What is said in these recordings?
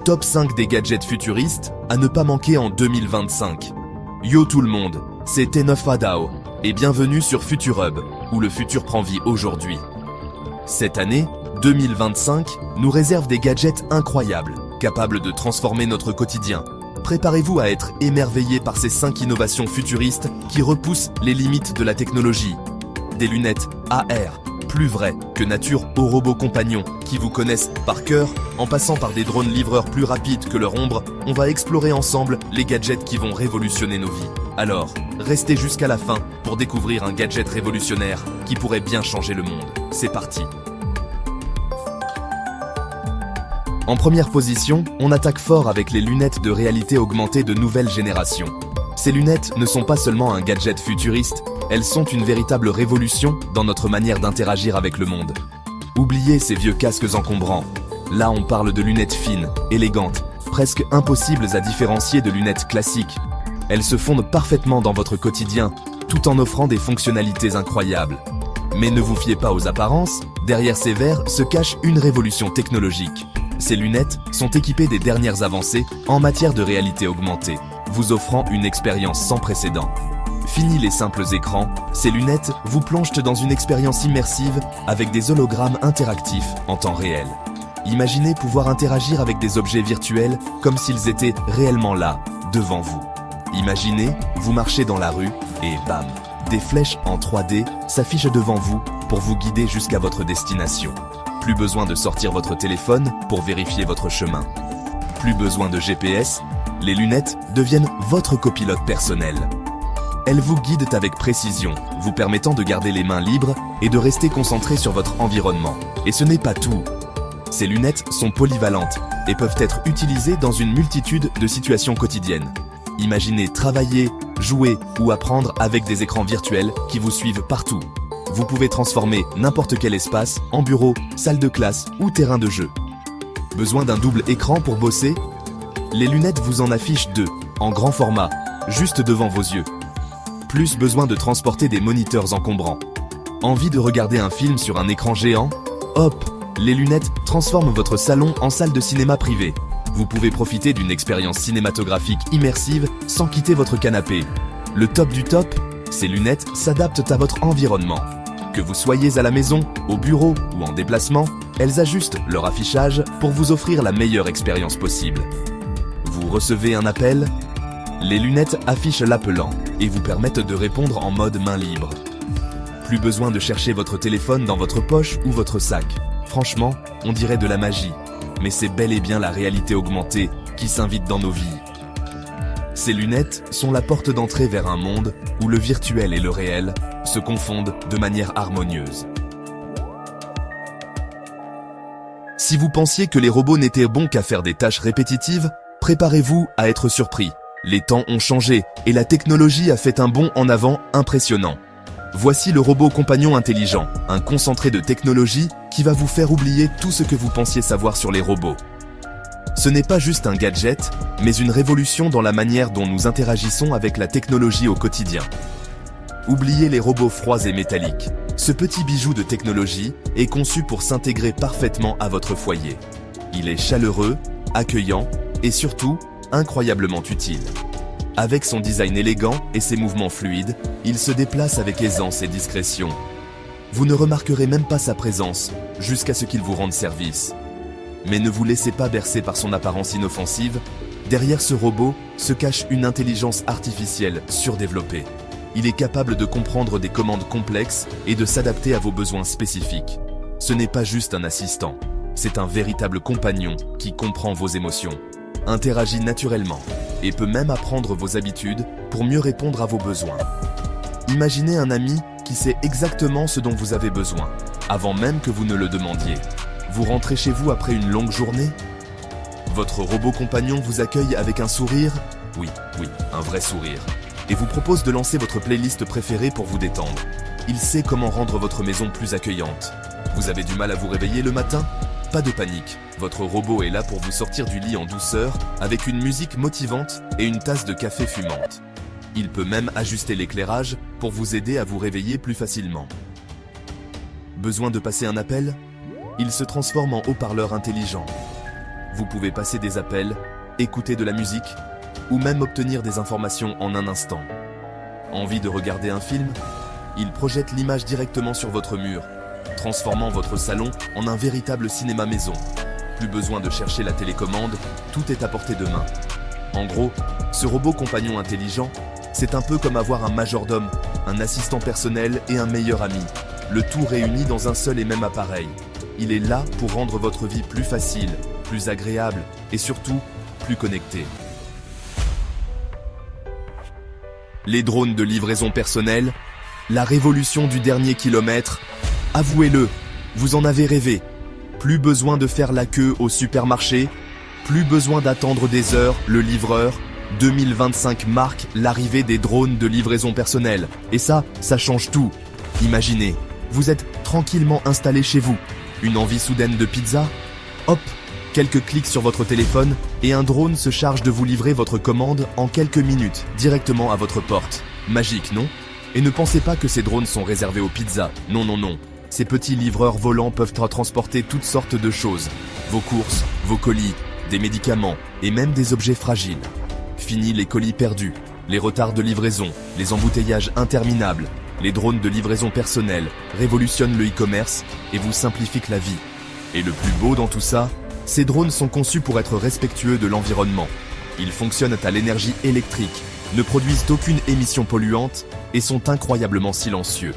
Top 5 des gadgets futuristes à ne pas manquer en 2025. Yo tout le monde, c'est T9 Radao et bienvenue sur FuturHub, où le futur prend vie aujourd'hui. Cette année, 2025, nous réserve des gadgets incroyables, capables de transformer notre quotidien. Préparez-vous à être émerveillés par ces 5 innovations futuristes qui repoussent les limites de la technologie. Des lunettes AR, plus vraies que nature aux robots compagnons qui vous connaissent par cœur, en passant par des drones livreurs plus rapides que leur ombre, on va explorer ensemble les gadgets qui vont révolutionner nos vies. Alors, restez jusqu'à la fin pour découvrir un gadget révolutionnaire qui pourrait bien changer le monde. C'est parti! En première position, on attaque fort avec les lunettes de réalité augmentée de nouvelle génération. Ces lunettes ne sont pas seulement un gadget futuriste, elles sont une véritable révolution dans notre manière d'interagir avec le monde. Oubliez ces vieux casques encombrants. Là, on parle de lunettes fines, élégantes, presque impossibles à différencier de lunettes classiques. Elles se fondent parfaitement dans votre quotidien, tout en offrant des fonctionnalités incroyables. Mais ne vous fiez pas aux apparences, derrière ces verres se cache une révolution technologique. Ces lunettes sont équipées des dernières avancées en matière de réalité augmentée, vous offrant une expérience sans précédent. Fini les simples écrans, ces lunettes vous plongent dans une expérience immersive avec des hologrammes interactifs en temps réel. Imaginez pouvoir interagir avec des objets virtuels comme s'ils étaient réellement là, devant vous. Imaginez, vous marchez dans la rue et bam, des flèches en 3D s'affichent devant vous pour vous guider jusqu'à votre destination. Plus besoin de sortir votre téléphone pour vérifier votre chemin. Plus besoin de GPS, les lunettes deviennent votre copilote personnel. Elles vous guident avec précision, vous permettant de garder les mains libres et de rester concentré sur votre environnement. Et ce n'est pas tout. Ces lunettes sont polyvalentes et peuvent être utilisées dans une multitude de situations quotidiennes. Imaginez travailler, jouer ou apprendre avec des écrans virtuels qui vous suivent partout. Vous pouvez transformer n'importe quel espace en bureau, salle de classe ou terrain de jeu. Besoin d'un double écran pour bosser? Les lunettes vous en affichent 2, en grand format, juste devant vos yeux. Plus besoin de transporter des moniteurs encombrants. Envie de regarder un film sur un écran géant? Hop! Les lunettes transforment votre salon en salle de cinéma privée. Vous pouvez profiter d'une expérience cinématographique immersive sans quitter votre canapé. Le top du top? Ces lunettes s'adaptent à votre environnement. Que vous soyez à la maison, au bureau ou en déplacement, elles ajustent leur affichage pour vous offrir la meilleure expérience possible. Vous recevez un appel? Les lunettes affichent l'appelant et vous permettent de répondre en mode main libre. Plus besoin de chercher votre téléphone dans votre poche ou votre sac. Franchement, on dirait de la magie, mais c'est bel et bien la réalité augmentée qui s'invite dans nos vies. Ces lunettes sont la porte d'entrée vers un monde où le virtuel et le réel se confondent de manière harmonieuse. Si vous pensiez que les robots n'étaient bons qu'à faire des tâches répétitives, préparez-vous à être surpris. Les temps ont changé et la technologie a fait un bond en avant impressionnant. Voici le robot compagnon intelligent, un concentré de technologie qui va vous faire oublier tout ce que vous pensiez savoir sur les robots. Ce n'est pas juste un gadget, mais une révolution dans la manière dont nous interagissons avec la technologie au quotidien. Oubliez les robots froids et métalliques. Ce petit bijou de technologie est conçu pour s'intégrer parfaitement à votre foyer. Il est chaleureux, accueillant et surtout incroyablement utile. Avec son design élégant et ses mouvements fluides, il se déplace avec aisance et discrétion. Vous ne remarquerez même pas sa présence jusqu'à ce qu'il vous rende service. Mais ne vous laissez pas bercer par son apparence inoffensive. Derrière ce robot se cache une intelligence artificielle surdéveloppée. Il est capable de comprendre des commandes complexes et de s'adapter à vos besoins spécifiques. Ce n'est pas juste un assistant, c'est un véritable compagnon qui comprend vos émotions, interagit naturellement et peut même apprendre vos habitudes pour mieux répondre à vos besoins. Imaginez un ami qui sait exactement ce dont vous avez besoin, avant même que vous ne le demandiez. Vous rentrez chez vous après une longue journée? Votre robot compagnon vous accueille avec un sourire? Oui, un vrai sourire. Et vous propose de lancer votre playlist préférée pour vous détendre. Il sait comment rendre votre maison plus accueillante. Vous avez du mal à vous réveiller le matin? Pas de panique, votre robot est là pour vous sortir du lit en douceur avec une musique motivante et une tasse de café fumante. Il peut même ajuster l'éclairage pour vous aider à vous réveiller plus facilement. Besoin de passer un appel? Il se transforme en haut-parleur intelligent. Vous pouvez passer des appels, écouter de la musique, ou même obtenir des informations en un instant. Envie de regarder un film? Il projette l'image directement sur votre mur, transformant votre salon en un véritable cinéma maison. Plus besoin de chercher la télécommande, tout est à portée de main. En gros, ce robot compagnon intelligent, c'est un peu comme avoir un majordome, un assistant personnel et un meilleur ami, le tout réuni dans un seul et même appareil. Il est là pour rendre votre vie plus facile, plus agréable et surtout, plus connectée. Les drones de livraison personnelle, la révolution du dernier kilomètre, avouez-le, vous en avez rêvé. Plus besoin de faire la queue au supermarché, plus besoin d'attendre des heures, le livreur. 2025 marque l'arrivée des drones de livraison personnelle. Et ça change tout. Imaginez, vous êtes tranquillement installé chez vous. Une envie soudaine de pizza? Hop, quelques clics sur votre téléphone et un drone se charge de vous livrer votre commande en quelques minutes, directement à votre porte. Magique, non? Et ne pensez pas que ces drones sont réservés aux pizzas. Non, non, non. Ces petits livreurs volants peuvent transporter toutes sortes de choses. Vos courses, vos colis, des médicaments et même des objets fragiles. Fini les colis perdus, les retards de livraison, les embouteillages interminables. Les drones de livraison personnelle révolutionnent le e-commerce et vous simplifient la vie. Et le plus beau dans tout ça, ces drones sont conçus pour être respectueux de l'environnement. Ils fonctionnent à l'énergie électrique, ne produisent aucune émission polluante et sont incroyablement silencieux.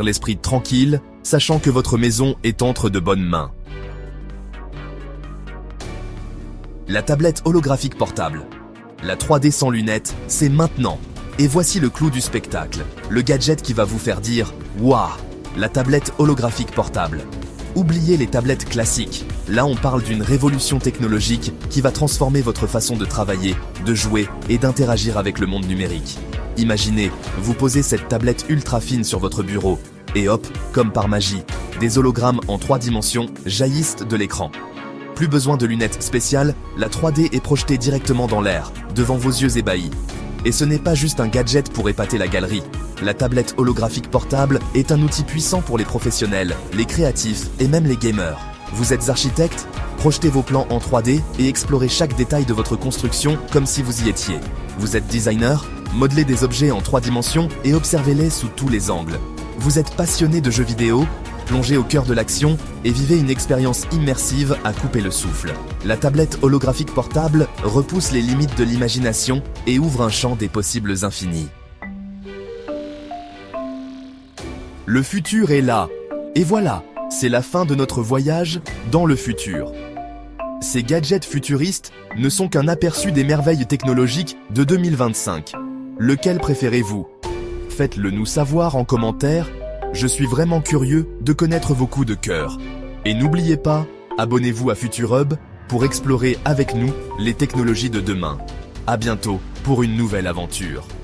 L'esprit tranquille, sachant que votre maison est entre de bonnes mains. La tablette holographique portable. La 3D sans lunettes, c'est maintenant. Et voici le clou du spectacle, le gadget qui va vous faire dire « Waouh !» La tablette holographique portable. Oubliez les tablettes classiques. Là, on parle d'une révolution technologique qui va transformer votre façon de travailler, de jouer et d'interagir avec le monde numérique. Imaginez, vous posez cette tablette ultra fine sur votre bureau et hop, comme par magie, des hologrammes en 3 dimensions jaillissent de l'écran. Plus besoin de lunettes spéciales, la 3D est projetée directement dans l'air, devant vos yeux ébahis. Et ce n'est pas juste un gadget pour épater la galerie. La tablette holographique portable est un outil puissant pour les professionnels, les créatifs et même les gamers. Vous êtes architecte? Projetez vos plans en 3D et explorez chaque détail de votre construction comme si vous y étiez. Vous êtes designer? Modelez des objets en 3 dimensions et observez-les sous tous les angles. Vous êtes passionné de jeux vidéo? Plongez au cœur de l'action et vivez une expérience immersive à couper le souffle. La tablette holographique portable repousse les limites de l'imagination et ouvre un champ des possibles infinis. Le futur est là. Et voilà, c'est la fin de notre voyage dans le futur. Ces gadgets futuristes ne sont qu'un aperçu des merveilles technologiques de 2025. Lequel préférez-vous? Faites-le nous savoir en commentaire. Je suis vraiment curieux de connaître vos coups de cœur. Et n'oubliez pas, abonnez-vous à Futur Hub pour explorer avec nous les technologies de demain. À bientôt pour une nouvelle aventure.